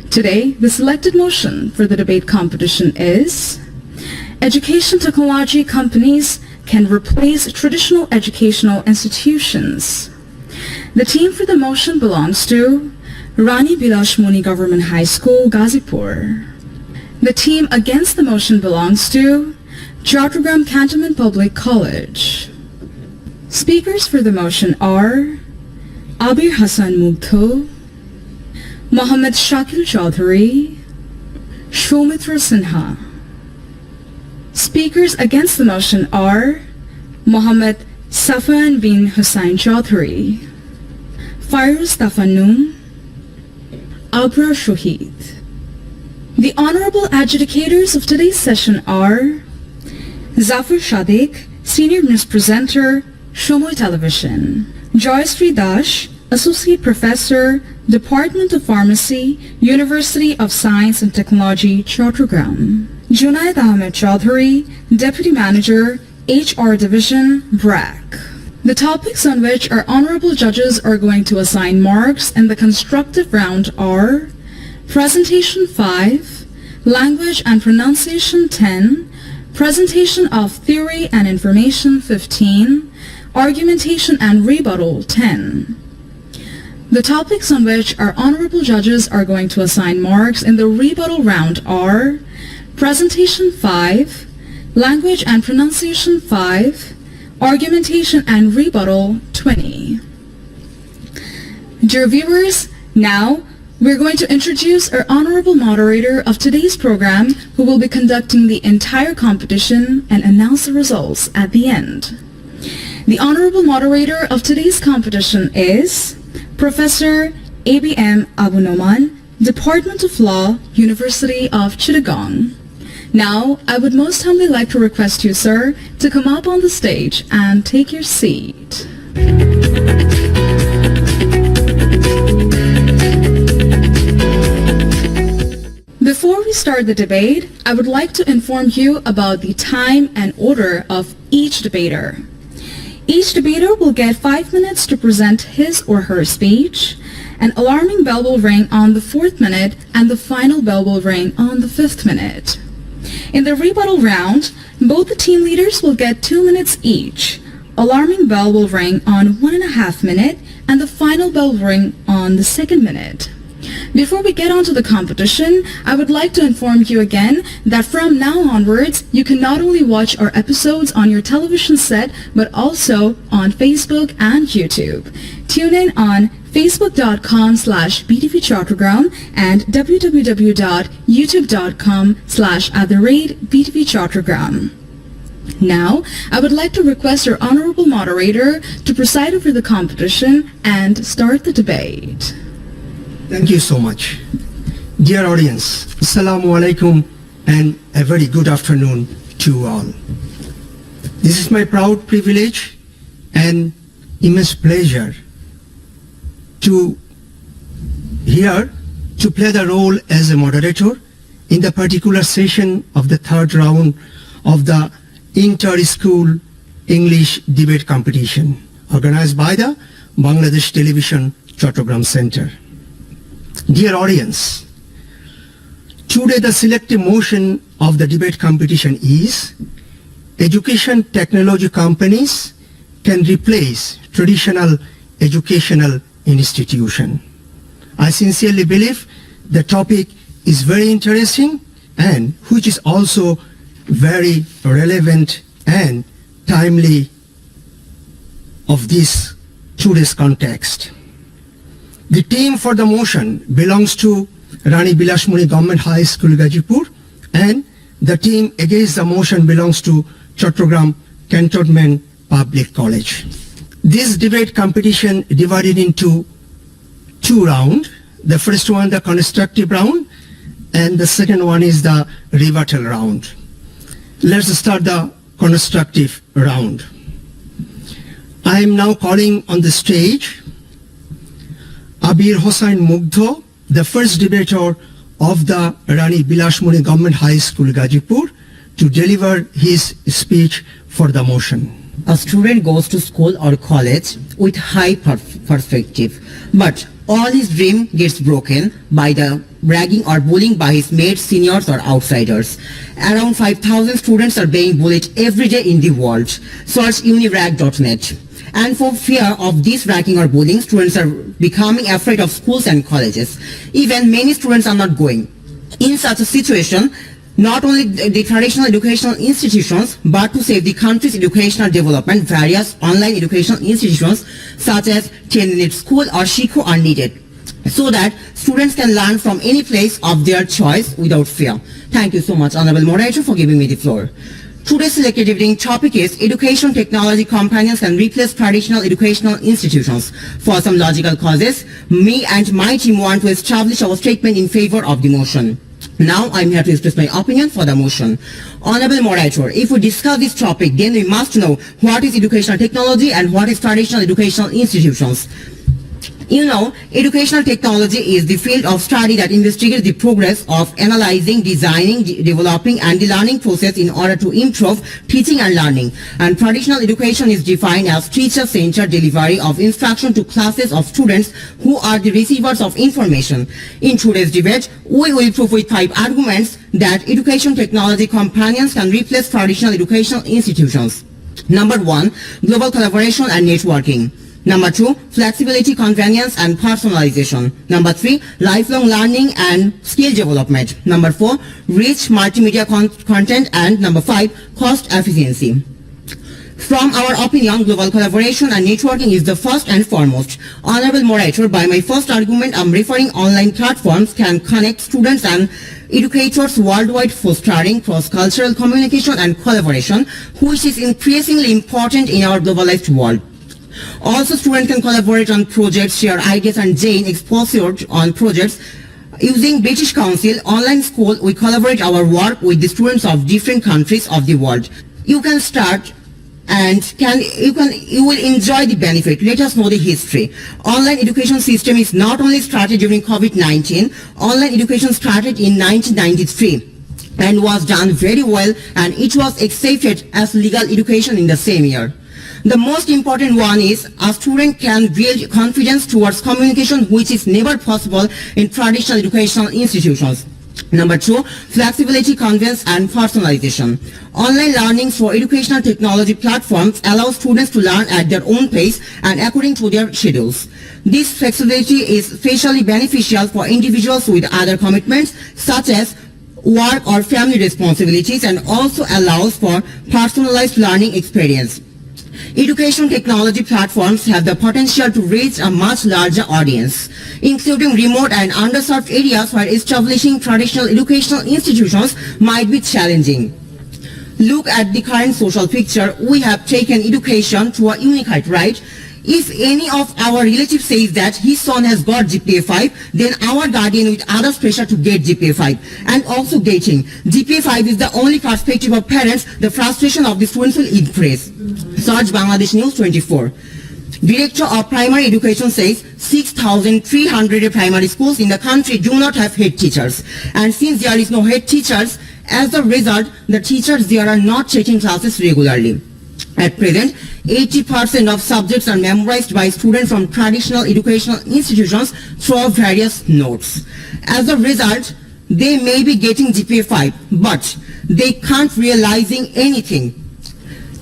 Today, the selected motion for the debate competition is Education Technology Companies Can Replace Traditional Educational Institutions. The team for the motion belongs to Rani Bilashmoni Govt High School, Ghazipur. The team against the motion belongs to Chattogram Cantonment Public College. Speakers for the motion are Abir Hassan Mugdho, Mohammad Shakil Chaudhary, Shoumitra Sinha. Speakers against the motion are Mohammad Safwan bin Hussain Chaudhary, Fairuz Tafanum, Abra Shohid. The honorable adjudicators of today's session are Zafar Shadiq, Senior News Presenter, Shomoy Television; Joyashree Dash, Associate Professor, Department of Pharmacy, University of Science and Technology, Chattogram; Junaid Ahmed Chaudhary, Deputy Manager, HR Division, BRAC. The topics on which our honorable judges are going to assign marks in the constructive round are Presentation 5, Language and Pronunciation 10, Presentation of Theory and Information 15, Argumentation and Rebuttal 10. The topics on which our honorable judges are going to assign marks in the rebuttal round are Presentation 5, Language and Pronunciation 5, Argumentation and Rebuttal 20. Dear viewers, now we're going to introduce our honorable moderator of today's program, who will be conducting the entire competition and announce the results at the end. The honorable moderator of today's competition is Professor ABM Abu Noman, Department of Law, University of Chittagong. Now, I would most humbly like to request you, sir, to come up on the stage and take your seat. Before we start the debate, I would like to inform you about the time and order of each debater. Each debater will get 5 minutes to present his or her speech. An alarming bell will ring on the 4th minute and the final bell will ring on the 5th minute. In the rebuttal round, both the team leaders will get 2 minutes each. Alarming bell will ring on 1.5 minutes and the final bell will ring on the 2nd minute. Before we get on to the competition, I would like to inform you again that from now onwards, you can not only watch our episodes on your television set, but also on Facebook and YouTube. Tune in on facebook.com/BTV Chattogram and www.youtube.com/@BTV Chattogram. Now, I would like to request our honorable moderator to preside over the competition and start the debate. Thank you so much. Dear audience, Assalamu alaikum and a very good afternoon to all. This is my proud privilege and immense pleasure to play the role as a moderator in the particular session of the 3rd round of the Inter-School English Debate Competition organized by the Bangladesh Television Chattogram Center. Dear audience, today the selected motion of the debate competition is Education Technology Companies Can Replace Traditional Educational Institution. I sincerely believe the topic is very interesting and which is also very relevant and timely of this today's context. The team for the motion belongs to Rani Bilashmoni Govt High School, Ghazipur, and the team against the motion belongs to Chattogram Cantonment Public College. This debate competition divided into 2 rounds. The first one, the constructive round, and the second one is the rebuttal round. Let's start the constructive round. I am now calling on the stage Abir Hassan Mugdho, the first debater of the Rani Bilashmoni Govt High School, Ghazipur, to deliver his speech for the motion. A student goes to school or college with high perspective, but all his dream gets broken by the ragging or bullying by his mates, seniors or outsiders. Around 5,000 students are being bullied every day in the world. Search unirag.net. And for fear of this ragging or bullying, students are becoming afraid of schools and colleges. Even many students are not going. In such a situation, not only the traditional educational institutions, but to save the country's educational development, various online educational institutions such as 10-minute school or Shikho are needed, so that students can learn from any place of their choice without fear. Thank you so much, Honorable Moderator, for giving me the floor. Today's selected evening topic is Education Technology Companions Can Replace Traditional Educational Institutions. For some logical causes, me and my team want to establish our statement in favor of the motion. Now I'm here to express my opinion for the motion. Honorable Moderator, if we discuss this topic, then we must know what is educational technology and what is traditional educational institutions. You know, educational technology is the field of study that investigates the progress of analyzing, designing, developing and the learning process in order to improve teaching and learning. And traditional education is defined as teacher-centered delivery of instruction to classes of students who are the receivers of information. In today's debate, we will prove with 5 arguments that education technology companions can replace traditional educational institutions. Number 1, global collaboration and networking. Number 2, flexibility, convenience and personalization. Number 3, lifelong learning and skill development. Number 4, rich multimedia content. And number 5, cost efficiency. From our opinion, global collaboration and networking is the first and foremost. Honorable Moderator, by my first argument, I'm referring online platforms can connect students and educators worldwide, fostering cross-cultural communication and collaboration, which is increasingly important in our globalized world. Also, students can collaborate on projects, share ideas and gain exposure on projects. Using British Council Online School, we collaborate our work with the students of different countries of the world. You can start and you will enjoy the benefit. Let us know the history. Online education system is not only started during COVID-19. Online education started in 1993 and was done very well, and it was accepted as legal education in the same year. The most important one is a student can build confidence towards communication, which is never possible in traditional educational institutions. Number 2, flexibility, convenience and personalization. Online learning through educational technology platforms allow students to learn at their own pace and according to their schedules. This flexibility is especially beneficial for individuals with other commitments such as work or family responsibilities, and also allows for personalized learning experience. Education technology platforms have the potential to reach a much larger audience, including remote and underserved areas where establishing traditional educational institutions might be challenging. Look at the current social picture. We have taken education to a unique height, right? If any of our relatives says that his son has got GPA 5, then our guardian with others pressure to get GPA 5. And also getting GPA 5 is the only perspective of parents. The frustration of the students will increase. Search Bangladesh News 24. Director of Primary Education says 6,300 primary schools in the country do not have head teachers. And since there is no head teachers, as a result, the teachers there are not taking classes regularly. At present, 80% of subjects are memorized by students from traditional educational institutions through various notes. As a result, they may be getting GPA 5, but they can't realizing anything.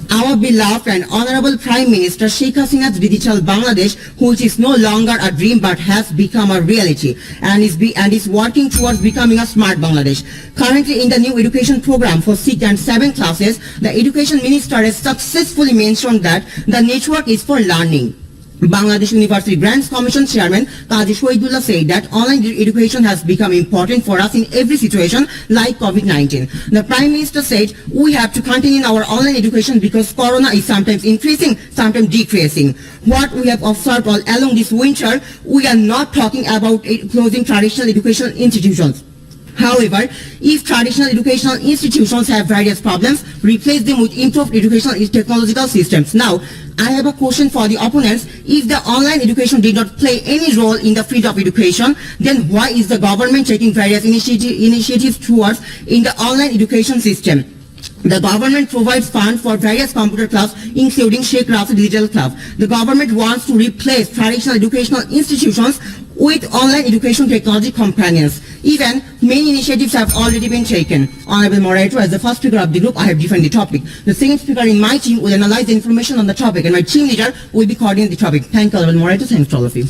Our beloved and honorable Prime Minister Sheikh Hasina's Digital Bangladesh, which is no longer a dream but has become a reality, and is working towards becoming a smart Bangladesh. Currently in the new education program for 6th and 7th classes, the Education Minister has successfully mentioned that the network is for learning. Bangladesh University Grants Commission Chairman Qazi Shohidullah said that online education has become important for us in every situation like COVID-19. The Prime Minister said we have to continue our online education because Corona is sometimes increasing, sometimes decreasing. What we have observed all along this winter, we are not talking about closing traditional educational institutions. However, if traditional educational institutions have various problems, replace them with improved educational technological systems. Now, I have a question for the opponents. If the online education did not play any role in the field of education, then why is the government taking various initiatives towards in the online education system? The government provides funds for various computer clubs, including Sheikh Rasid Digital Club. The government wants to replace traditional educational institutions with online education technology companions. Even many initiatives have already been taken. Honorable Moderator, as the first speaker of the group, I have defined the topic. The second speaker in my team will analyze the information on the topic, and my team leader will be coordinating the topic. Thank you, Honorable Moderator. Thanks to all of you.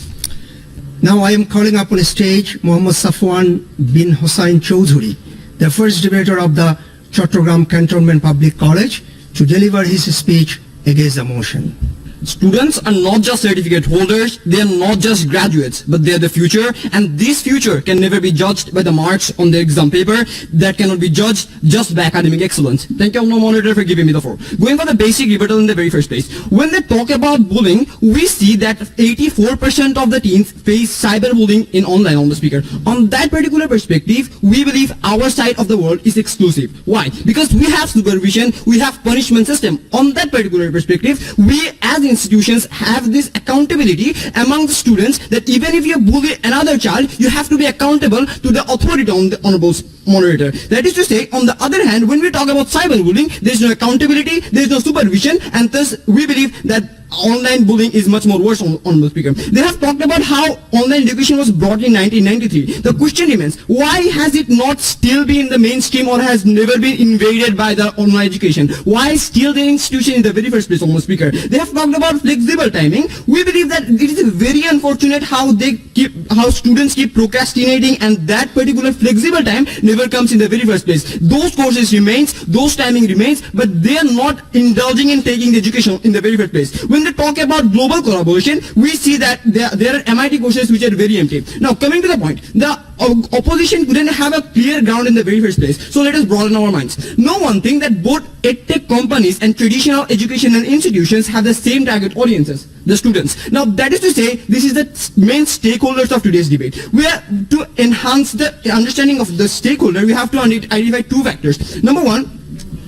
Now I am calling upon stage Muhammad Safwan bin Hossain Chowdhury, the first debater of the Chattogram Cantonment Public College, to deliver his speech against the motion. Students are not just certificate holders, they are not just graduates, but they are the future, and this future can never be judged by the marks on the exam paper. That cannot be judged just by academic excellence. Thank you, Honorable Moderator, for giving me the floor. Going for the basic rebuttal in the very first place. When they talk about bullying, we see that 84% of the teens face cyberbullying in online, on the speaker. On that particular perspective, we believe our side of the world is exclusive. Why? Because we have supervision, we have punishment system. On that particular perspective, we as institutions have this accountability among the students that even if you bully another child, you have to be accountable to the authority on the Honorable Moderator. That is to say, on the other hand, when we talk about cyberbullying, there is no accountability, there is no supervision, and thus we believe that online bullying is much more worse, on the speaker. They have talked about how online education was brought in 1993. The question remains, why has it not still been in the mainstream or has never been invaded by the online education? Why still the institution in the very first place, on the speaker? They have talked about flexible timing. We believe that it is very unfortunate how students keep procrastinating, and that particular flexible time never comes in the very first place. Those courses remains, those timing remains, but they are not indulging in taking the education in the very first place. When they talk about global collaboration, we see that there are MIT courses which are very empty. Now, coming to the point, the opposition couldn't have a clear ground in the very first place. So let us broaden our minds. Know one thing, that both edtech companies and traditional educational institutions have the same target audiences, the students. Now, that is to say, this is the main stakeholders of today's debate. We are to enhance the understanding of the stakeholder, we have to identify two factors. Number one,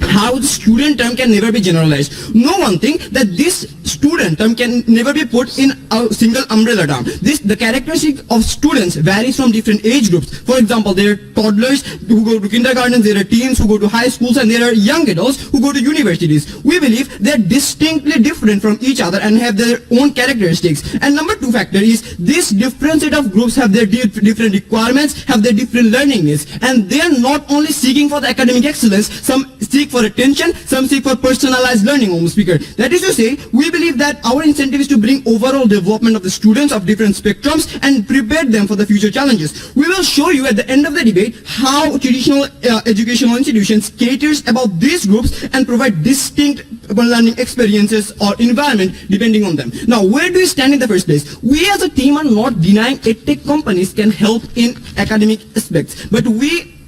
how the student term can never be generalized. Know one thing, that this student term can never be put in a single umbrella term. The characteristic of students varies from different age groups. For example, there are toddlers who go to kindergarten, there are teens who go to high schools, and there are young adults who go to universities. We believe they are distinctly different from each other and have their own characteristics. And number two factor is, this different set of groups have their different requirements, have their different learning needs, and they are not only seeking for the academic excellence, some seek for attention, some seek for personalized learning, on the speaker. That is to say, we believe that our incentive is to bring overall development of the students of different spectrums and prepare them for the future challenges. We will show you at the end of the debate how traditional educational institutions caters about these groups and provide distinct learning experiences or environment depending on them. Now, where do we stand in the first place? We as a team are not denying edtech companies can help in academic aspects, but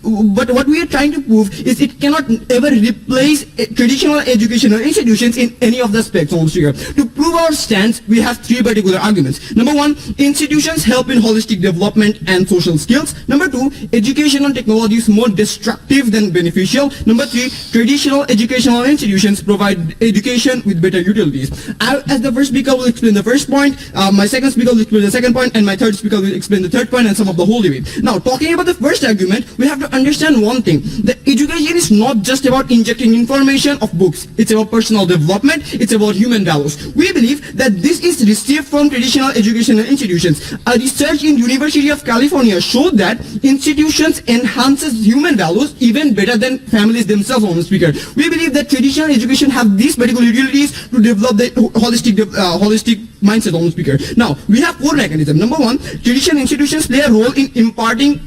what we are trying to prove is it cannot ever replace traditional educational institutions in any of the aspects, on the speaker. To prove our stance, we have three particular arguments. Number one, institutions help in holistic development and social skills. Number two, educational technology is more destructive than beneficial. Number three, traditional educational institutions provide education with better utilities. As the first speaker will explain the first point, my second speaker will explain the second point, and my third speaker will explain the third point and some of the whole debate. Now, talking about the first argument, we have to understand one thing. The education is not just about injecting information of books. It's about personal development. It's about human values. We believe that this is received from traditional educational institutions. A research in University of California showed that institutions enhances human values even better than families themselves, on the speaker. We believe that traditional education have these particular utilities to develop the holistic mindset, on the speaker. Now, we have four mechanisms. Number one, traditional institutions play a role in imparting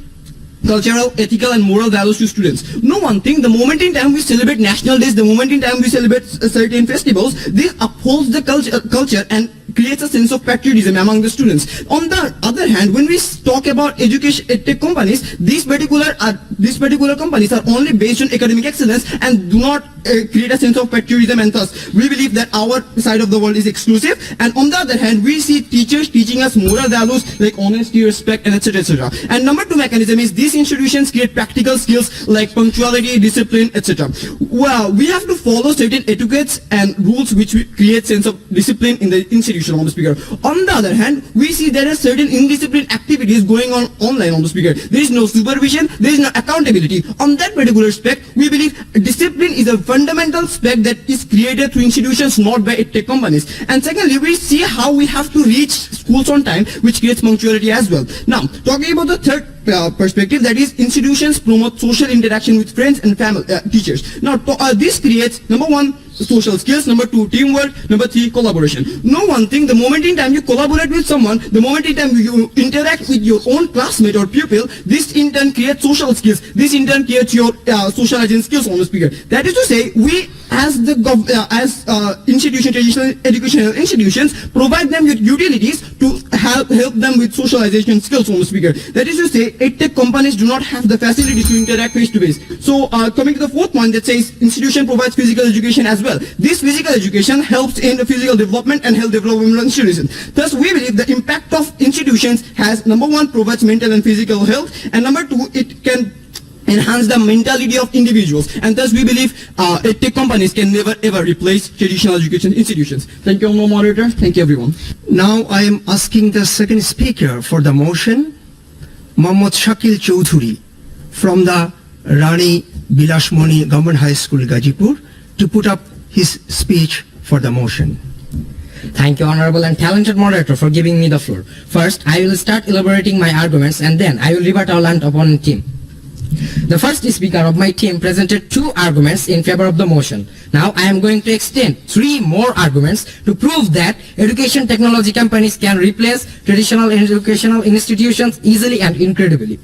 cultural, ethical, and moral values to students. Know one thing, the moment in time we celebrate national days, the moment in time we celebrate certain festivals, this upholds the culture and creates a sense of patriotism among the students. On the other hand, when we talk about education tech companies, these particular companies are only based on academic excellence and do not create a sense of patriotism, and thus we believe that our side of the world is exclusive. And on the other hand, we see teachers teaching us moral values like honesty, respect, and etc. etc. And number two mechanism is these institutions create practical skills like punctuality, discipline, etc. Well, we have to follow certain etiquettes and rules which create sense of discipline in the institution, on the speaker. On the other hand, we see there are certain indisciplined activities going on online, on the speaker. There is no supervision, there is no accountability. On that particular aspect, we believe discipline is a fundamental spec that is created through institutions, not by tech companies. And secondly, we see how we have to reach schools on time, which creates punctuality as well. Now, talking about the third perspective, that is institutions promote social interaction with friends and family, teachers. Now, this creates, number one, social skills, number two, teamwork, number three, collaboration. Know one thing, the moment in time you collaborate with someone, the moment in time you interact with your own classmate or pupil, this in turn creates social skills. This in turn creates your socializing skills on the speaker. That is to say, we as the traditional educational institutions, provide them with utilities to help them with socialization skills on the speaker. That is to say, EdTech companies do not have the facilities to interact face to face. So coming to the fourth point that says institution provides physical education as well. This physical education helps in the physical development and health development of institutions. Thus, we believe the impact of institutions has, number one, provides mental and physical health, and number two, it can enhance the mentality of individuals, and thus we believe tech companies can never ever replace traditional education institutions. Thank you, Honorable Moderator. Thank you, everyone. Now I am asking the second speaker for the motion, Mohammad Shakil Chowdhury from the Rani Bilashmoni Govt High School, Gazipur, to put up his speech for the motion. Thank you, Honorable and talented moderator, for giving me the floor. First, I will start elaborating my arguments and then I will rebut our land opponent team. The first speaker of my team presented 2 arguments in favor of the motion. Now I am going to extend 3 more arguments to prove that education technology companies can replace traditional educational institutions easily and incredibly.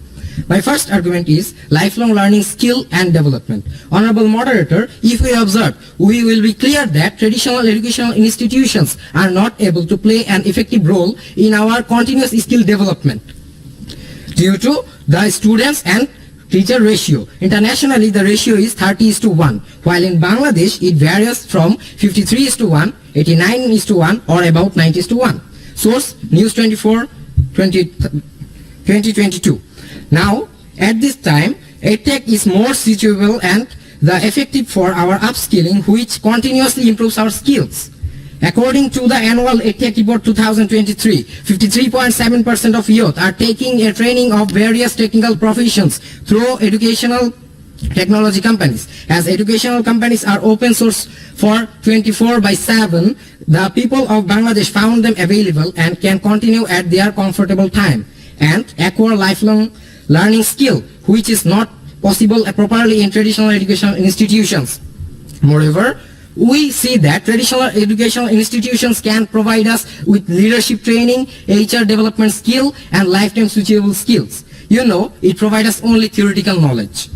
My first argument is lifelong learning skill and development. Honorable moderator, if we observe, we will be clear that traditional educational institutions are not able to play an effective role in our continuous skill development due to the students and teacher ratio. Internationally, the ratio is 30:1, while in Bangladesh, it varies from 53:1, 89:1, or about 90:1. Source, News 24, 2022. Now, at this time, EdTech is more suitable and the effective for our upskilling, which continuously improves our skills. According to the annual EdTech report 2023, 53.7% of youth are taking a training of various technical professions through educational technology companies. As educational companies are open source for 24/7, the people of Bangladesh found them available and can continue at their comfortable time and acquire lifelong learning skill, which is not possible properly in traditional educational institutions. Moreover, we see that traditional educational institutions can provide us with leadership training, HR development skill, and lifetime switchable skills. You know, it provides us only theoretical knowledge.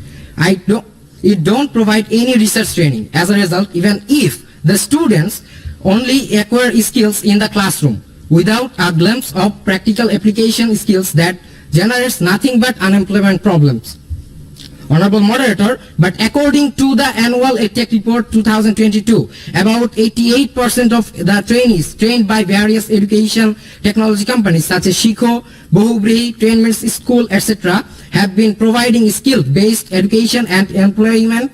It don't provide any research training. As a result, even if the students only acquire skills in the classroom without a glimpse of practical application skills, that generates nothing but unemployment problems. Honorable moderator, but according to the annual EdTech report 2022, about 88% of the trainees trained by various education technology companies such as Shikho, Bohubri, Trainment School, etc. have been providing skill-based education and employment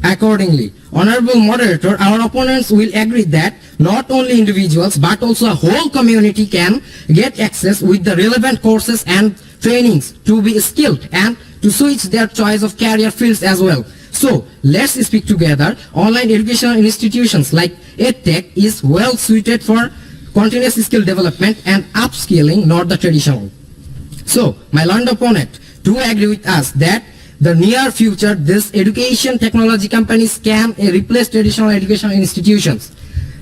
accordingly. Honorable moderator, our opponents will agree that not only individuals but also a whole community can get access with the relevant courses and trainings to be skilled and to switch their choice of career fields as well. So, let's speak together. Online educational institutions like EdTech is well suited for continuous skill development and upskilling, not the traditional. So, my learned opponent do agree with us that the near future, this education technology companies can replace traditional educational institutions.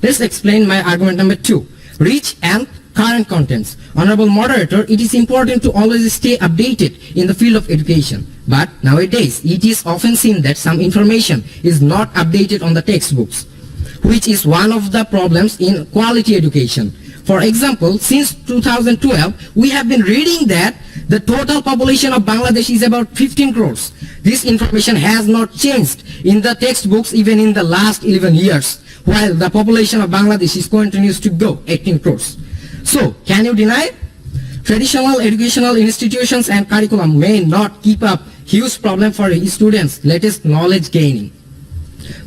Let's explain my argument number 2. Rich and current contents. Honorable moderator, it is important to always stay updated in the field of education. But nowadays, it is often seen that some information is not updated on the textbooks, which is one of the problems in quality education. For example, since 2012, we have been reading that the total population of Bangladesh is about 15 crores. This information has not changed in the textbooks even in the last 11 years, while the population of Bangladesh is continues to grow 18 crores. So, can you deny? Traditional educational institutions and curriculum may not keep up huge problem for students' latest knowledge gaining.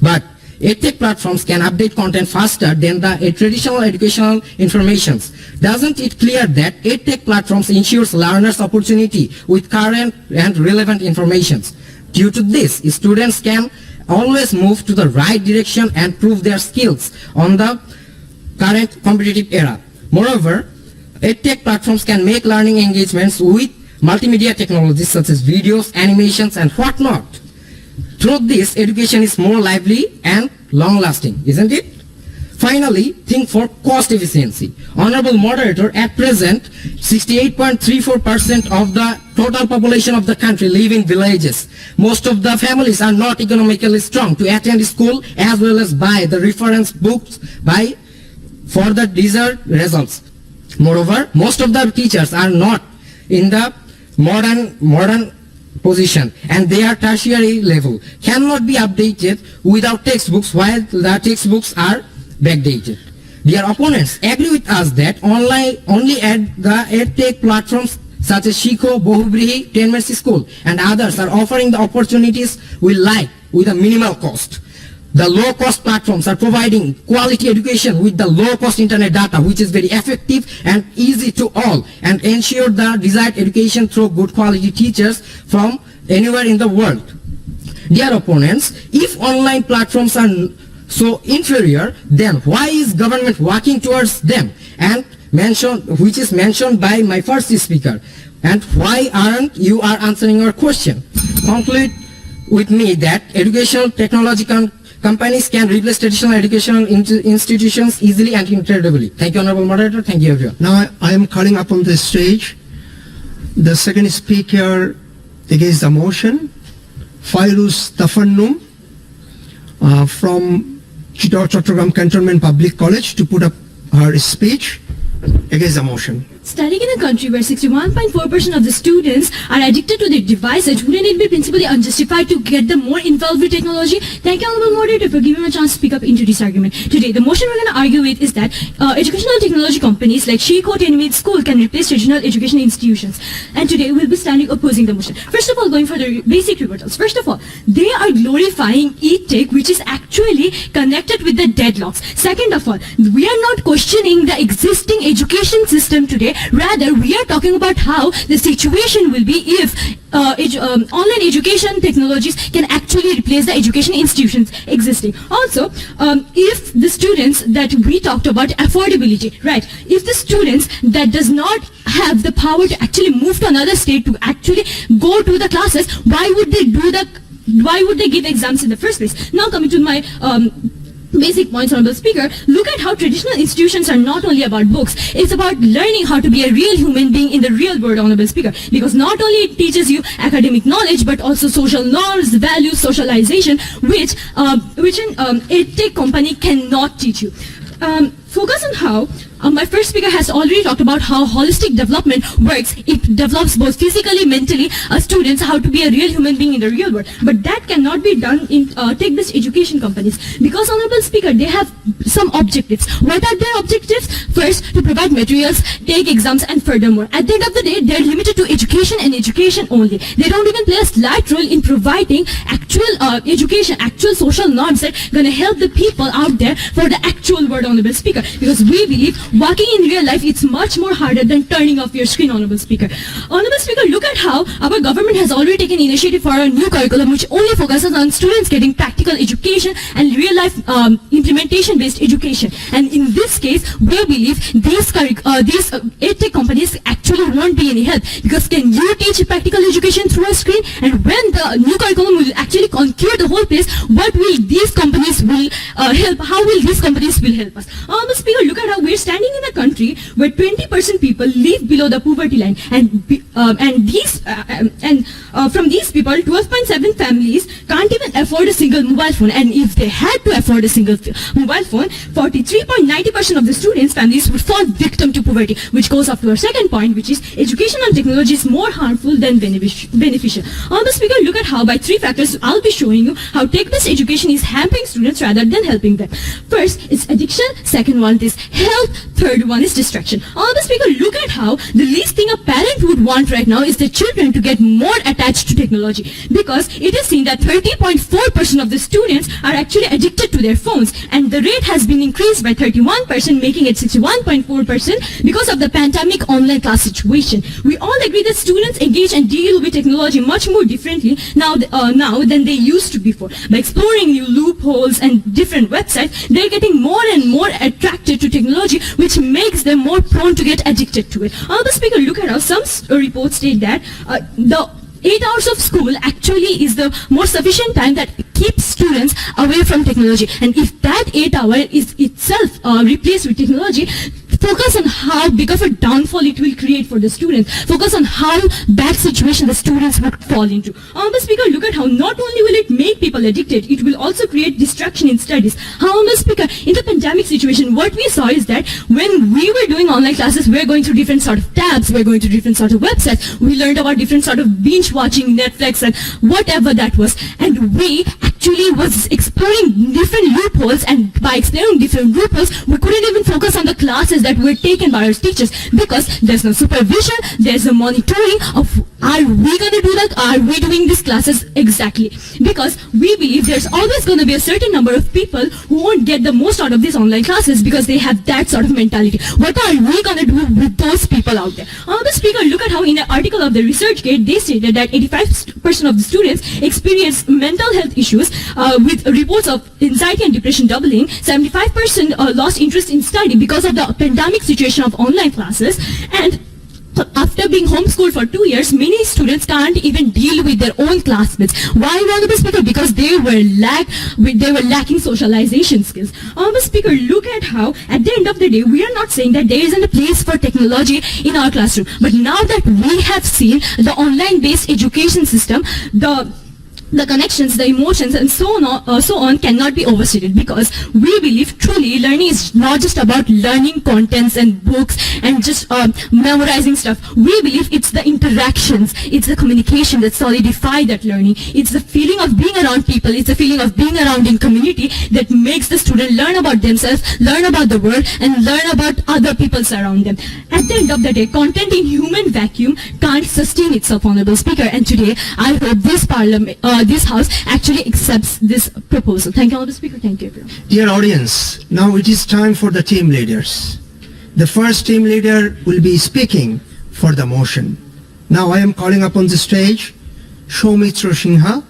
But EdTech platforms can update content faster than the traditional educational informations. Doesn't it clear that EdTech platforms ensures learners opportunity with current and relevant informations? Due to this, students can always move to the right direction and prove their skills on the current competitive era. Moreover, EdTech platforms can make learning engagements with multimedia technologies such as videos, animations, and whatnot. Through this, education is more lively and long-lasting, isn't it? Finally, think for cost efficiency. Honorable Moderator, at present, 68.34% of the total population of the country live in villages. Most of the families are not economically strong to attend school as well as buy the reference books for the desired results. Moreover, most of the teachers are not in the modern position, and their tertiary level cannot be updated without textbooks, while the textbooks are backdated. Their opponents agree with us that only at the EdTech platforms such as Shiko, Bohubrihi, 10 Mercy School and others are offering the opportunities we like with a minimal cost. The low-cost platforms are providing quality education with the low-cost internet data, which is very effective and easy to all, and ensure the desired education through good quality teachers from anywhere in the world. Dear opponents, if online platforms are so inferior, then why is government working towards them, and which is mentioned by my first speaker, and why aren't you answering our question? Conclude with me that educational technological companies can replace traditional educational institutions easily and incredibly. Thank you, Honorable Moderator. Thank you, everyone. Now I am calling up on the stage the second speaker against the motion, Fairuz Tafannum from Chattogram Cantonment Public College, to put up her speech against the motion. Studying in a country where 61.4% of the students are addicted to their devices, wouldn't it be principally unjustified to get them more involved with technology? Thank you, Honorable Moderator, for giving me a chance to speak up into this argument. Today, the motion we're going to argue with is that educational technology companies like Shiko, 10 Mercy School can replace traditional education institutions. And today, we'll be standing opposing the motion. First of all, going for the basic rebuttals. First of all, they are glorifying e-tech, which is actually connected with the deadlocks. Second of all, we are not questioning the existing education system today. Rather, we are talking about how the situation will be if online education technologies can actually replace the education institutions existing. Also, if the students that we talked about, affordability, right? If the students that does not have the power to actually move to another state to actually go to the classes, why would they give exams in the first place? Now coming to my basic points, Honorable Speaker, look at how traditional institutions are not only about books, it's about learning how to be a real human being in the real world, Honorable Speaker, because not only it teaches you academic knowledge, but also social norms, values, socialization, which an EdTech company cannot teach you. Focus on how my first speaker has already talked about how holistic development works. It develops both physically, mentally, students how to be a real human being in the real world. But that cannot be done in tech-based education companies, because, Honorable Speaker, they have some objectives. What are their objectives? First, to provide materials, take exams, and furthermore, at the end of the day, they're limited to education and education only. They don't even play a slight role in providing actual education, actual social norms that are going to help the people out there for the actual world, Honorable Speaker. Because we believe working in real life, it's much more harder than turning off your screen, Honorable Speaker. Honorable Speaker, look at how our government has already taken initiative for a new curriculum which only focuses on students getting practical education and real life implementation-based education. And in this case, we believe these EdTech companies actually won't be any help, because can you teach practical education through a screen? And when the new curriculum will actually conquer the whole place, what will these companies help? How will these companies will help us? Honorable Speaker, look at how we're standing in a country where 20% people live below the poverty line, and from these people, 12.7 families can't even afford a single mobile phone. And if they had to afford a single mobile phone, 43.90% of the students' families would fall victim to poverty, which goes up to our second point, which is education and technology is more harmful than beneficial. Honorable Speaker, look at how by three factors I'll be showing you how tech-based education is hampering students rather than helping them. First, it's addiction. Second one is health. Third one is distraction. Honorable Speaker, look at how the least thing a parent would want right now is the children to get more attached to technology, because it is seen that 30.4% of the students are actually addicted to their phones, and the rate has been increased by 31%, making it 61.4% because of the pandemic online class situation. We all agree that students engage and deal with technology much more differently now than they used to before. before. By exploring new loopholes and different websites, they're getting more and more attracted to technology, which makes them more prone to get addicted to it. Honorable Speaker, look at how some reports state that the 8 hours of school actually is the more sufficient time that keeps students away from technology. And if that 8 hour is itself replaced with technology, focus on how big of a downfall it will create for the students. Focus on how bad situation the students would fall into. Honorable Speaker, look at how not only will it make people addicted, it will also create distraction in studies. Honorable Speaker, in the pandemic situation, what we saw is that when we were doing online classes, we were going through different sort of tabs, we were going to different sort of websites, we learned about different sort of binge watching Netflix and whatever that was, and we actually was exploring different loopholes, and by exploring different loopholes, we couldn't even focus on the classes that were taken by our teachers, because there's no supervision, there's no monitoring of are we going to do that, are we doing these classes exactly, because we believe there's always going to be a certain number of people who won't get the most out of these online classes because they have that sort of mentality. What are we going to do with those people out there? Honorable Speaker, look at how in an article of the ResearchGate, they stated that 85% of the students experience mental health issues, with reports of anxiety and depression doubling. 75% lost interest in study because of the pandemic situation of online classes, and after being homeschooled for 2 years, many students can't even deal with their own classmates. Why, Honorable Speaker? Because they were lacking socialization skills. Honorable Speaker, look at how, at the end of the day, we are not saying that there isn't a place for technology in our classroom. But now that we have seen the online-based education system, the connections, the emotions, and so on cannot be overstated, because we believe truly learning is not just about learning contents and books and just memorizing stuff. We believe it's the interactions, it's the communication that solidify that learning. It's the feeling of being around people, it's the feeling of being around in community that makes the student learn about themselves, learn about the world, and learn about other people around them. At the end of the day, content in human vacuum can't sustain itself, Honorable Speaker, and today I hope this this House actually accepts this proposal. Thank you, Honorable Speaker. Thank you, everyone. Dear audience, now it is time for the team leaders. The first team leader will be speaking for the motion. Now I am calling upon the stage Soumitra Sinha,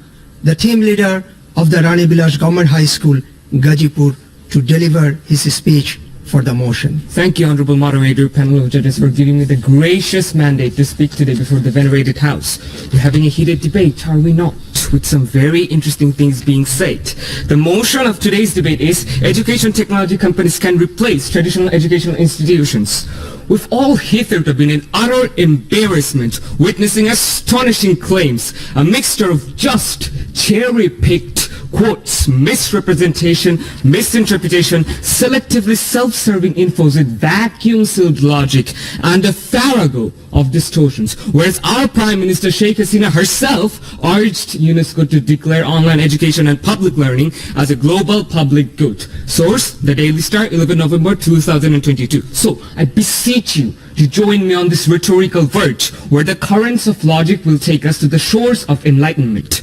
the team leader of the Rani Bilashmoni Govt High School, Gazipur, to deliver his speech for the motion. Thank you, Honorable Moderator, panel of judges, for giving me the gracious mandate to speak today before the venerated House. We're having a heated debate, are we not? With some very interesting things being said. The motion of today's debate is education technology companies can replace traditional educational institutions. We've all hitherto been in utter embarrassment witnessing astonishing claims, a mixture of just cherry-picked quotes, misrepresentation, misinterpretation, selectively self-serving infos with vacuum-sealed logic, and a farrago of distortions. Whereas our Prime Minister Sheikh Hasina herself urged UNESCO to declare online education and public learning as a global public good. Source, The Daily Star, 11 November 2022. So, I beseech you to join me on this rhetorical verge where the currents of logic will take us to the shores of enlightenment.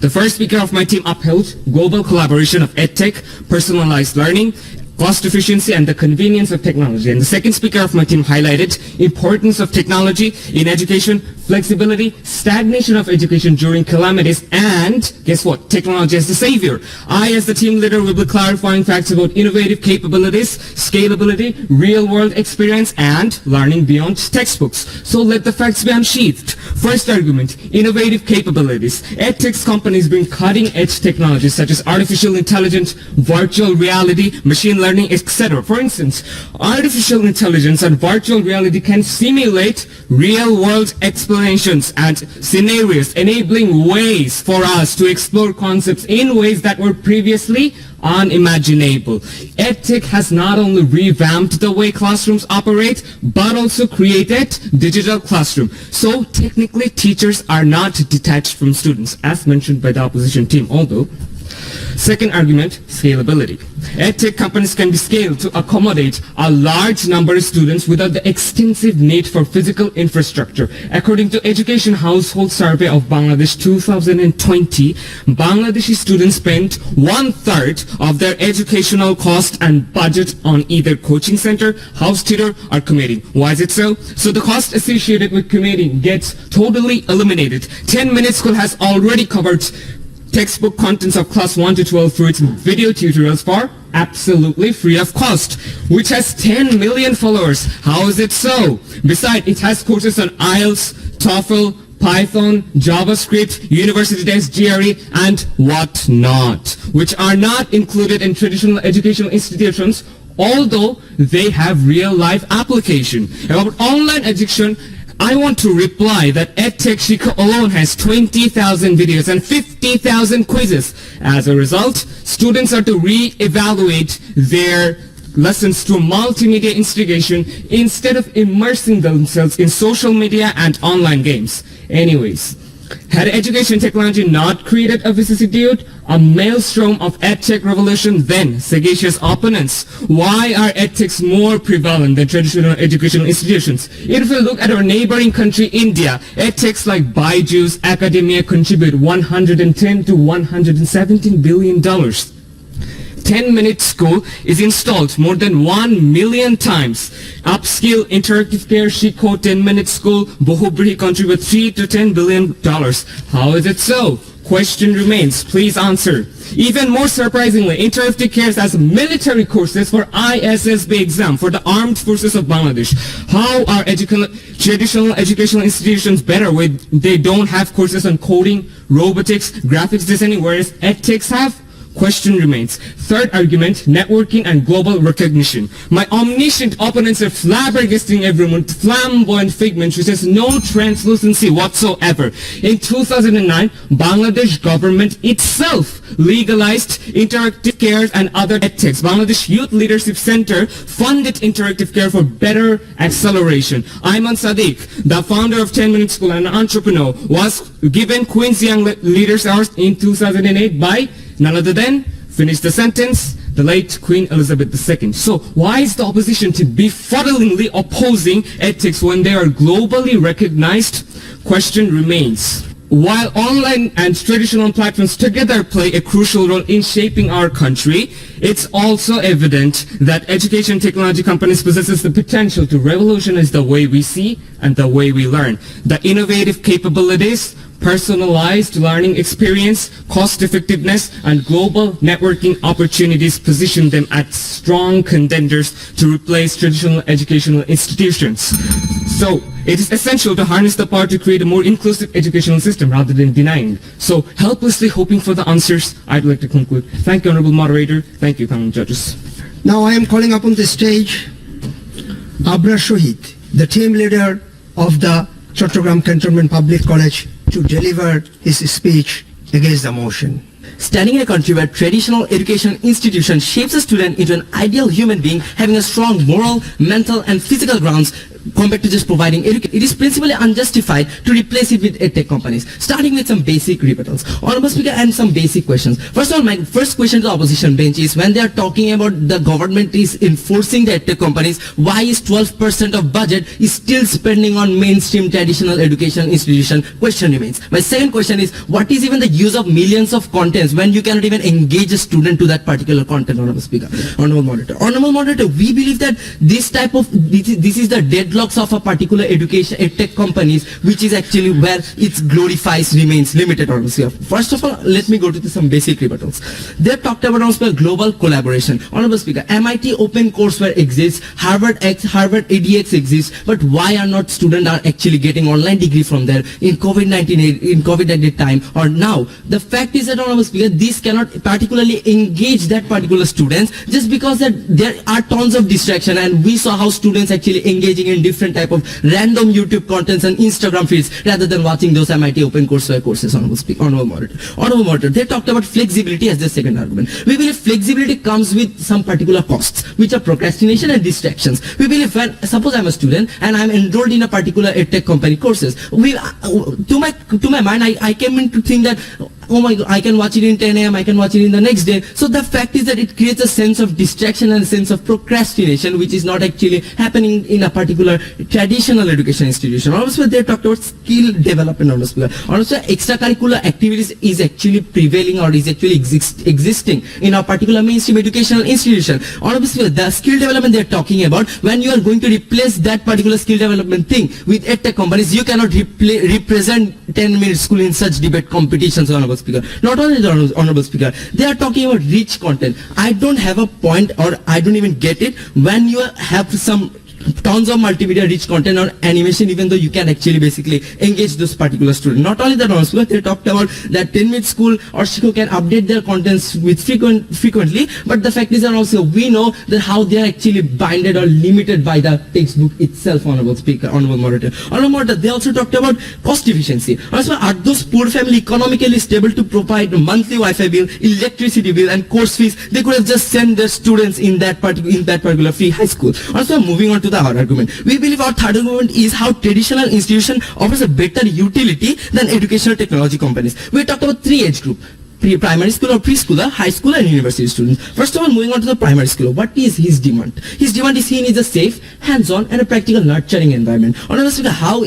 The first speaker of my team upheld global collaboration of EdTech, personalized learning, cost efficiency, and the convenience of technology. And the second speaker of my team highlighted importance of technology in education, flexibility, stagnation of education during calamities, and guess what? Technology as the savior. I, as the team leader, will be clarifying facts about innovative capabilities, scalability, real-world experience, and learning beyond textbooks. So let the facts be unsheathed. First argument, innovative capabilities. EdTech companies bring cutting-edge technologies such as artificial intelligence, virtual reality, machine learning, etc. For instance, artificial intelligence and virtual reality can simulate real-world explanations and scenarios, enabling ways for us to explore concepts in ways that were previously unimaginable. EdTech has not only revamped the way classrooms operate, but also created digital classroom. So technically, teachers are not detached from students, as mentioned by the opposition team, although. Second argument, scalability. EdTech companies can be scaled to accommodate a large number of students without the extensive need for physical infrastructure. According to Education Household Survey of Bangladesh 2020, Bangladeshi students spend 1/3 of their educational cost and budget on either coaching center, house tutor, or commuting. Why is it so? So the cost associated with commuting gets totally eliminated. 10-minute school has already covered textbook contents of class 1 to 12 through its video tutorials for absolutely free of cost, which has 10 million followers. How is it so? Besides, it has courses on IELTS, TOEFL, Python, JavaScript, university test, GRE, and what not, which are not included in traditional educational institutions, although they have real-life application. About online education, I want to reply that EdTech Shikha alone has 20,000 videos and 50,000 quizzes. As a result, students are to re-evaluate their lessons through multimedia instigation instead of immersing themselves in social media and online games. Anyways, had education technology not created a vicissitude, a maelstrom of edtech revolution, then sagacious opponents, why are edtechs more prevalent than traditional educational institutions? If we look at our neighboring country, India, edtechs like Byju's, academia contribute $110 to $117 billion. 10-minute school is installed more than 1 million times. Upskill, interactive care, Shikho, 10-minute school, Bohubrihi contribute $3 to $10 billion. How is it so? Question remains. Please answer. Even more surprisingly, interactive care has military courses for ISSB exam for the armed forces of Bangladesh. How are traditional educational institutions better when they don't have courses on coding, robotics, graphics designing, whereas edtechs have? Question remains. Third argument, networking and global recognition. My omniscient opponents are flabbergasting everyone with flamboyant figment which has no translucency whatsoever. In 2009, Bangladesh government itself legalized interactive care and other edtechs. Bangladesh Youth Leadership Center funded interactive care for better acceleration. Ayman Sadiq, the founder of 10-Minute School and an entrepreneur, was given Queen's Young Leaders Award in 2008 by none other than, finish the sentence, the late Queen Elizabeth II. So why is the opposition to befuddlingly opposing edtechs when they are globally recognized? Question remains. While online and traditional platforms together play a crucial role in shaping our country, it's also evident that education technology companies possesses the potential to revolutionize the way we see and the way we learn. The innovative capabilities, personalized learning experience, cost effectiveness, and global networking opportunities position them as strong contenders to replace traditional educational institutions. So, it is essential to harness the power to create a more inclusive educational system rather than denying. So, helplessly hoping for the answers, I'd like to conclude. Thank you, Honorable Moderator. Thank you, panel judges. Now I am calling upon the stage Abrar Shohid, the team leader of the Chattogram Cantonment Public College, to deliver his speech against the motion. Studying in a country where traditional educational institution shapes a student into an ideal human being having a strong moral, mental and physical grounds compared to just providing education, it is principally unjustified to replace it with edtech companies. Starting with some basic rebuttals. Honorable Speaker, and some basic questions. First of all, my first question to the opposition bench is, when they are talking about the government is enforcing the edtech companies, why is 12% of budget is still spending on mainstream traditional education institution? Question remains. My second question is, what is even the use of millions of contents when you cannot even engage a student to that particular content? Honorable Speaker. Honorable Moderator. Honorable Moderator, we believe that this type of, this is the deadlocks of a particular education edtech companies, which is actually where its glorifies remains limited. Honorable Speaker. First of all, let me go to some basic rebuttals. They have talked about global collaboration. Honorable Speaker, MIT Open Courseware exists, Harvard ADX exists, but why are not students are actually getting online degree from there in COVID-19 time or now? The fact is that, Honorable Speaker, this cannot particularly engage that particular students just because that there are tons of distraction, and we saw how students actually engaging in different type of random YouTube contents and Instagram feeds rather than watching those MIT Open Courseware courses. Honorable Speaker. Honorable Moderator, they talked about flexibility as the second argument. We believe flexibility comes with some particular costs, which are procrastination and distractions. We believe when, suppose I'm a student and I'm enrolled in a particular edtech company courses, to my mind, I came in to think that, oh my God, I can watch it in 10 a.m., I can watch it in the next day. So the fact is that it creates a sense of distraction and a sense of procrastination, which is not actually happening in a particular traditional education institution. Also, they talked about skill development. Also, extracurricular activities is actually prevailing or is actually existing in a particular mainstream educational institution. Obviously, the skill development they're talking about, when you are going to replace that particular skill development thing with edtech companies, you cannot represent 10-minute school in such debate competitions. Honorable Speaker. Not only the Honorable Speaker, they are talking about rich content. I don't have a point, or I don't even get it when you have some tons of multimedia rich content or animation, even though you can actually basically engage those particular students. Not only that, also they talked about that 10-minute school or Shiko can update their contents with frequently, but the fact is that also we know that how they are actually binded or limited by the textbook itself. Honorable Speaker, Honorable Moderator. Honorable Moderator, they also talked about cost efficiency. Also, are those poor family economically stable to provide monthly Wi-Fi bill, electricity bill and course fees? They could have just sent their students in that particular free high school. Also, moving on to our argument. We believe our third argument is how traditional institution offers a better utility than educational technology companies. We talked about 3 age group: primary school or preschooler, high school and university students. First of all, moving on to the primary school, what is his demand? His demand is he needs a safe, hands-on and a practical nurturing environment. Honorable Speaker, how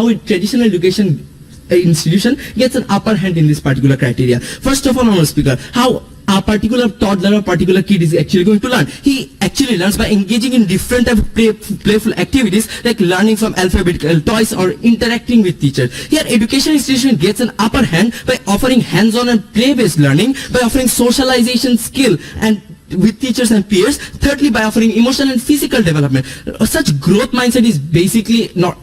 a traditional education institution gets an upper hand in this particular criteria. First of all, Honorable Speaker, how a particular toddler or particular kid is actually going to learn. He actually learns by engaging in different type of playful activities like learning from alphabetical toys or interacting with teachers. Here, education institution gets an upper hand by offering hands-on and play-based learning, by offering socialization skill and with teachers and peers. Thirdly, by offering emotional and physical development. Such growth mindset is basically not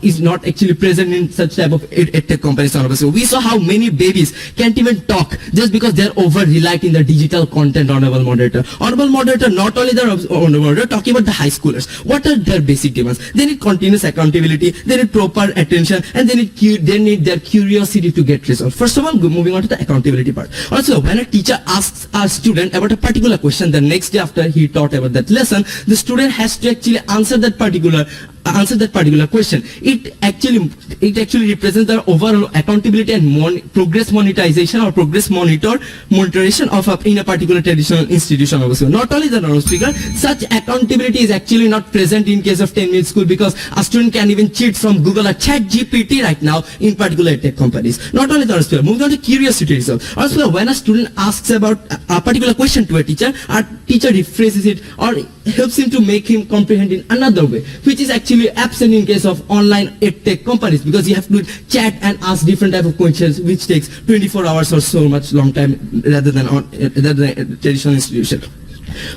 actually present in such type of edtech companies. So we saw how many babies can't even talk just because they're over-relied in the digital content. Honorable Moderator. Honorable Moderator, not only the Honorable Moderator, talking about the high schoolers. What are their basic demands? They need continuous accountability, they need proper attention, and they need their curiosity to get resolved. First of all, moving on to the accountability part. Also, when a teacher asks a student about a particular question, the next day after he taught about that lesson, the student has to actually answer that particular question. It actually represents the overall accountability and progress monetization or progress monitoration of in a particular traditional institution. Also, not only that, Honorable Speaker, such accountability is actually not present in case of 10-minute school, because a student can even cheat from Google or Chat GPT right now in particular tech companies. Not only that, Honorable Speaker, moving on to curiosity resolve. Also, when a student asks about a particular question to a teacher rephrases it or helps him to make him comprehend in another way, which is actually absent in case of online edtech companies, because you have to chat and ask different type of questions, which takes 24 hours or so much long time rather than traditional institution.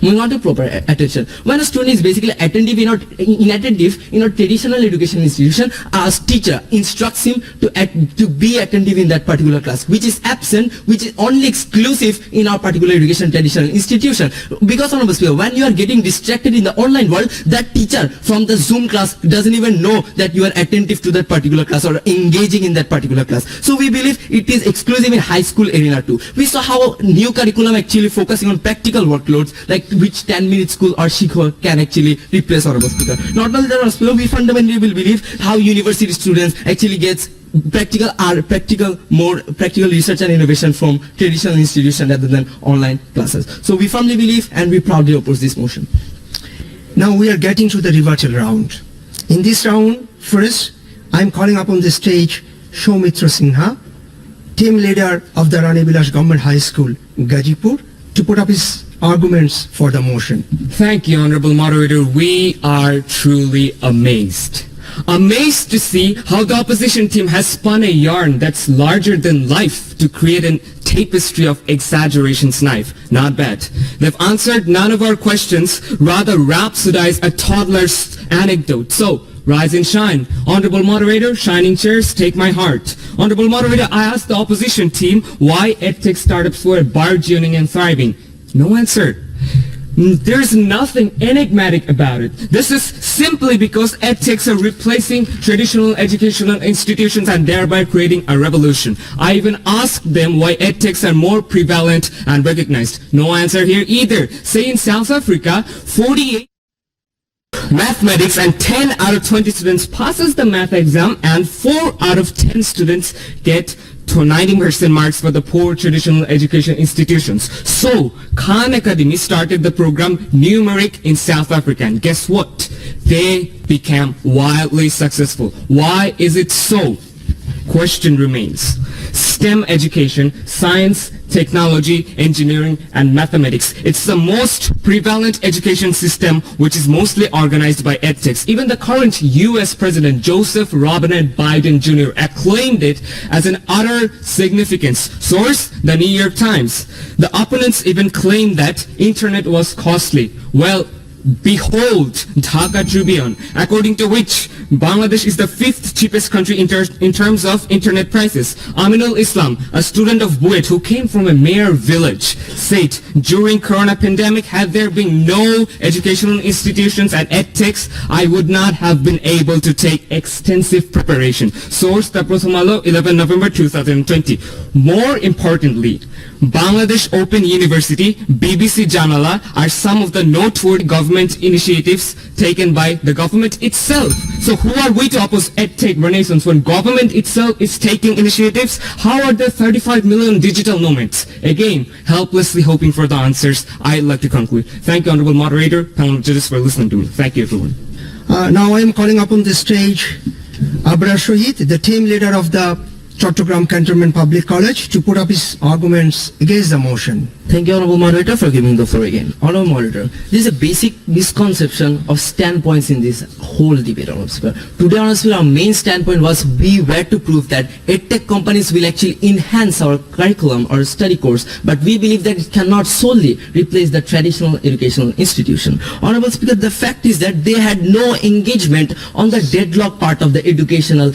Moving on to proper attention. When a student is basically inattentive in a traditional education institution, a teacher instructs him to be attentive in that particular class, which is absent, which is only exclusive in our particular education traditional institution. Because, Honorable Speaker, when you are getting distracted in the online world, that teacher from the Zoom class doesn't even know that you are attentive to that particular class or engaging in that particular class. So we believe it is exclusive in high school arena too. We saw how new curriculum actually focusing on practical workloads, like which 10-minute school or Shikho can actually replace. Honorable Speaker. Not only that, Honorable Speaker, we fundamentally will believe how university students actually gets more practical research and innovation from traditional institutions rather than online classes. So we firmly believe and we proudly oppose this motion. Now we are getting to the rebuttal round. In this round, first, I am calling upon the stage Soumitra Sinha, team leader of the Rani Bilashmoni Government High School, Gazipur, to put up his arguments for the motion. Thank you, Honorable Moderator. We are truly amazed. Amazed to see how the opposition team has spun a yarn that's larger than life to create a tapestry of exaggeration's knife. Not bad. They've answered none of our questions, rather rhapsodized a toddler's anecdote. So, rise and shine. Honorable Moderator, shining chairs, take my heart. Honorable Moderator, I asked the opposition team why edtech startups were burgeoning and thriving. No answer. There's nothing enigmatic about it. This is simply because edtechs are replacing traditional educational institutions and thereby creating a revolution. I even asked them why edtechs are more prevalent and recognized. No answer here either. Say in South Africa, 48 mathematics and 10 out of 20 students passes the math exam and 4 out of 10 students get 90% marks for the poor traditional education institutions. So, Khan Academy started the program Numeric in South Africa, and guess what? They became wildly successful. Why is it so? Question remains. STEM education, science, technology, engineering, and mathematics. It's the most prevalent education system which is mostly organized by edtechs. Even the current US President Joseph Robinette Biden Jr. acclaimed it as an utter significance. Source, the New York Times. The opponents even claimed that internet was costly. Well, behold Dhaka Tribune, according to which Bangladesh is the 5th cheapest country in terms of internet prices. Aminul Islam, a student of Buet who came from a mere village, said during corona pandemic, had there been no educational institutions and edtechs, I would not have been able to take extensive preparation. Source, the Pratham Alo, 11 November 2020. More importantly, Bangladesh Open University, BBC Janala are some of the noteworthy government initiatives taken by the government itself. So who are we to oppose EdTech renaissance when government itself is taking initiatives? How are there 35 million digital nomads? Again, helplessly hoping for the answers. I'd like to conclude. Thank you, Honorable Moderator, panel of judges, for listening to me. Thank you, everyone. Now I am calling upon the stage Abrar Shohid, the team leader of the Chattogram Cantonment Public College, to put up his arguments against the motion. Thank you, Honorable Moderator, for giving the floor again. Honorable Moderator, this is a basic misconception of standpoints in this whole debate, Honorable Speaker. Today, Honorable Speaker, our main standpoint was we were to prove that EdTech companies will actually enhance our curriculum or study course, but we believe that it cannot solely replace the traditional educational institution. Honorable Speaker, the fact is that they had no engagement on the deadlock part of the educational,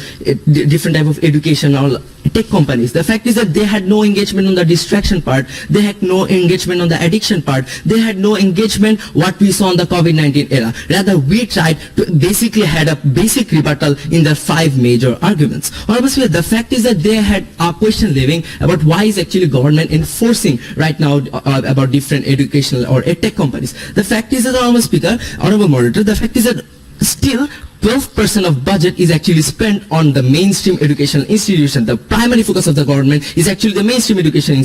different type of educational tech companies. The fact is that they had no engagement on the distraction part, they had no engagement on the addiction part, they had no engagement what we saw in the COVID-19 era. Rather, we tried to basically had a basic rebuttal in the 5 major arguments. Honorable Speaker, the fact is that they had a question living about why is actually government enforcing right now about different educational or edtech companies. The fact is that, Honorable Speaker, Honorable Moderator, the fact is that still 12% of budget is actually spent on the mainstream educational institution. The primary focus of the government is actually the mainstream education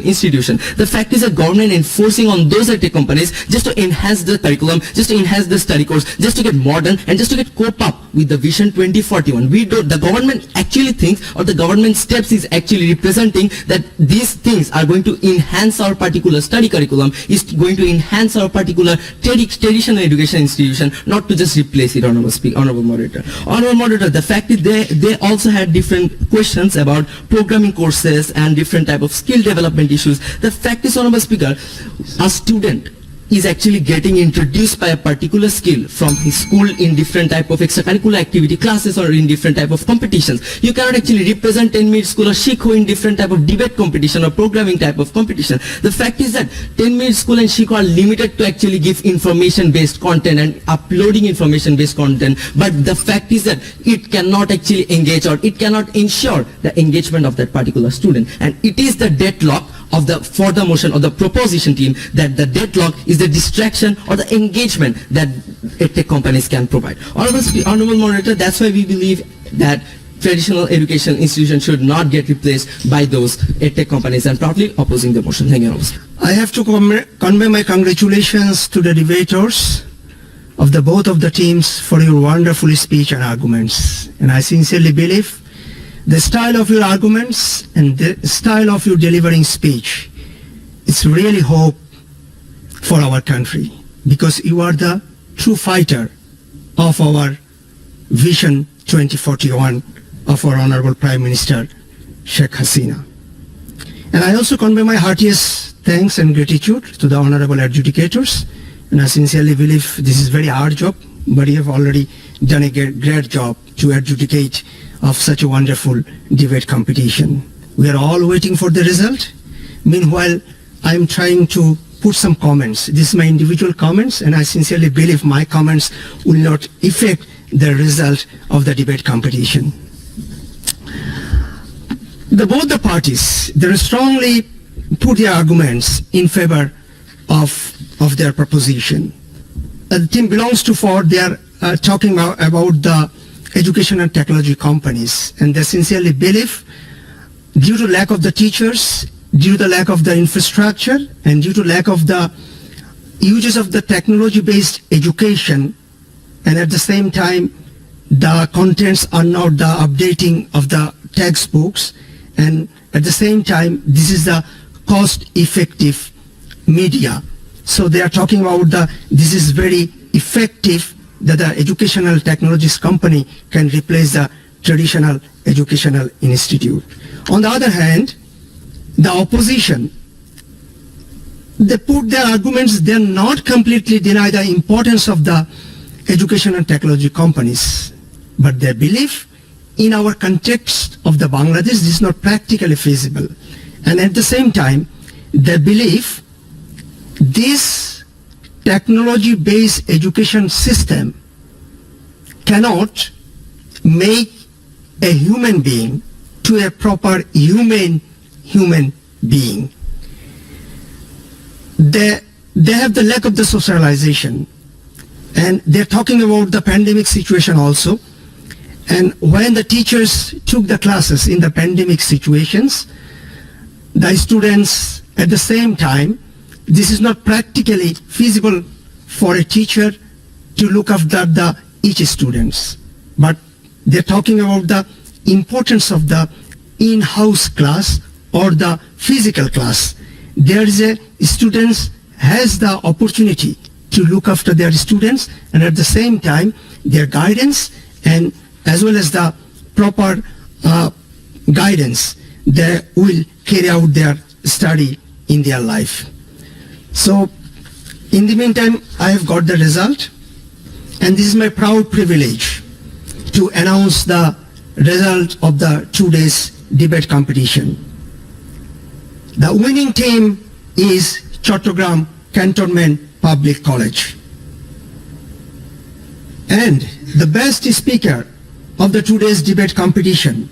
institution. The fact is that government enforcing on those edtech companies just to enhance the curriculum, just to enhance the study course, just to get modern and just to get cope up with the Vision 2041. The government actually thinks, or the government steps is actually representing that these things are going to enhance our particular study curriculum, is going to enhance our particular traditional education institution, not to just replace it, Honorable Moderator. Honorable Moderator, the fact is they also had different questions about programming courses and different type of skill development issues. The fact is, Honorable Speaker, a student is actually getting introduced by a particular skill from his school in different type of extracurricular activity classes or in different type of competitions. You cannot actually represent 10-minute school or Shikho in different type of debate competition or programming type of competition. The fact is that 10-minute school and Shikho are limited to actually give information-based content and uploading information-based content, but the fact is that it cannot actually engage or it cannot ensure the engagement of that particular student, and it is the deadlock of the for the motion or the proposition team that the deadlock is the distraction or the engagement that edtech companies can provide. Honorable Moderator, that's why we believe that traditional education institutions should not get replaced by those edtech companies, and proudly opposing the motion. Thank you, Honorable. I have to convey my congratulations to the debaters of both of the teams for your wonderful speech and arguments, and I sincerely believe the style of your arguments and the style of your delivering speech, it's really hope for our country, because you are the true fighter of our Vision 2041 of our Honorable Prime Minister Sheikh Hasina. And I also convey my heartiest thanks and gratitude to the Honorable Adjudicators, and I sincerely believe this is a very hard job, but you have already done a great job to adjudicate of such a wonderful debate competition. We are all waiting for the result. Meanwhile, I am trying to put some comments. This is my individual comments, and I sincerely believe my comments will not affect the result of the debate competition. Both the parties, they strongly put their arguments in favor of their proposition. The team belongs to Ford. They are talking about the education and technology companies, and they sincerely believe due to lack of the teachers, due to lack of the infrastructure, and due to lack of the uses of the technology-based education, and at the same time the contents are not the updating of the textbooks, and at the same time, this is the cost-effective media. So they are talking about this is very effective that the educational technologies company can replace the traditional educational institute. On the other hand, the opposition, they put their arguments, they not completely deny the importance of the education and technology companies, but they believe in our context of the Bangladesh, this is not practically feasible. And at the same time, they believe this technology-based education system cannot make a human being to a proper human being. They have the lack of the socialization, and they're talking about the pandemic situation also. And when the teachers took the classes in the pandemic situations, the students at the same time, this is not practically feasible for a teacher to look after each students. But they're talking about the importance of the in-house class or the physical class. There is a students has the opportunity to look after their students, and at the same time their guidance and as well as the proper guidance, they will carry out their study in their life. So in the meantime, I have got the result, and this is my proud privilege to announce the result of the 2 days debate competition. The winning team is Chattogram Cantonment Public College. And the best speaker of the 2 days debate competition,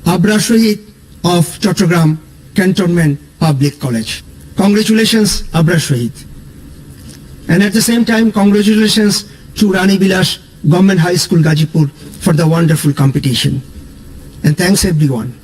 Abra Shohid of Chattogram Cantonment Public College. Congratulations, Abra Shohid. And at the same time, congratulations to Rani Bilashmoni Govt High School, Gazipur for the wonderful competition. And thanks everyone.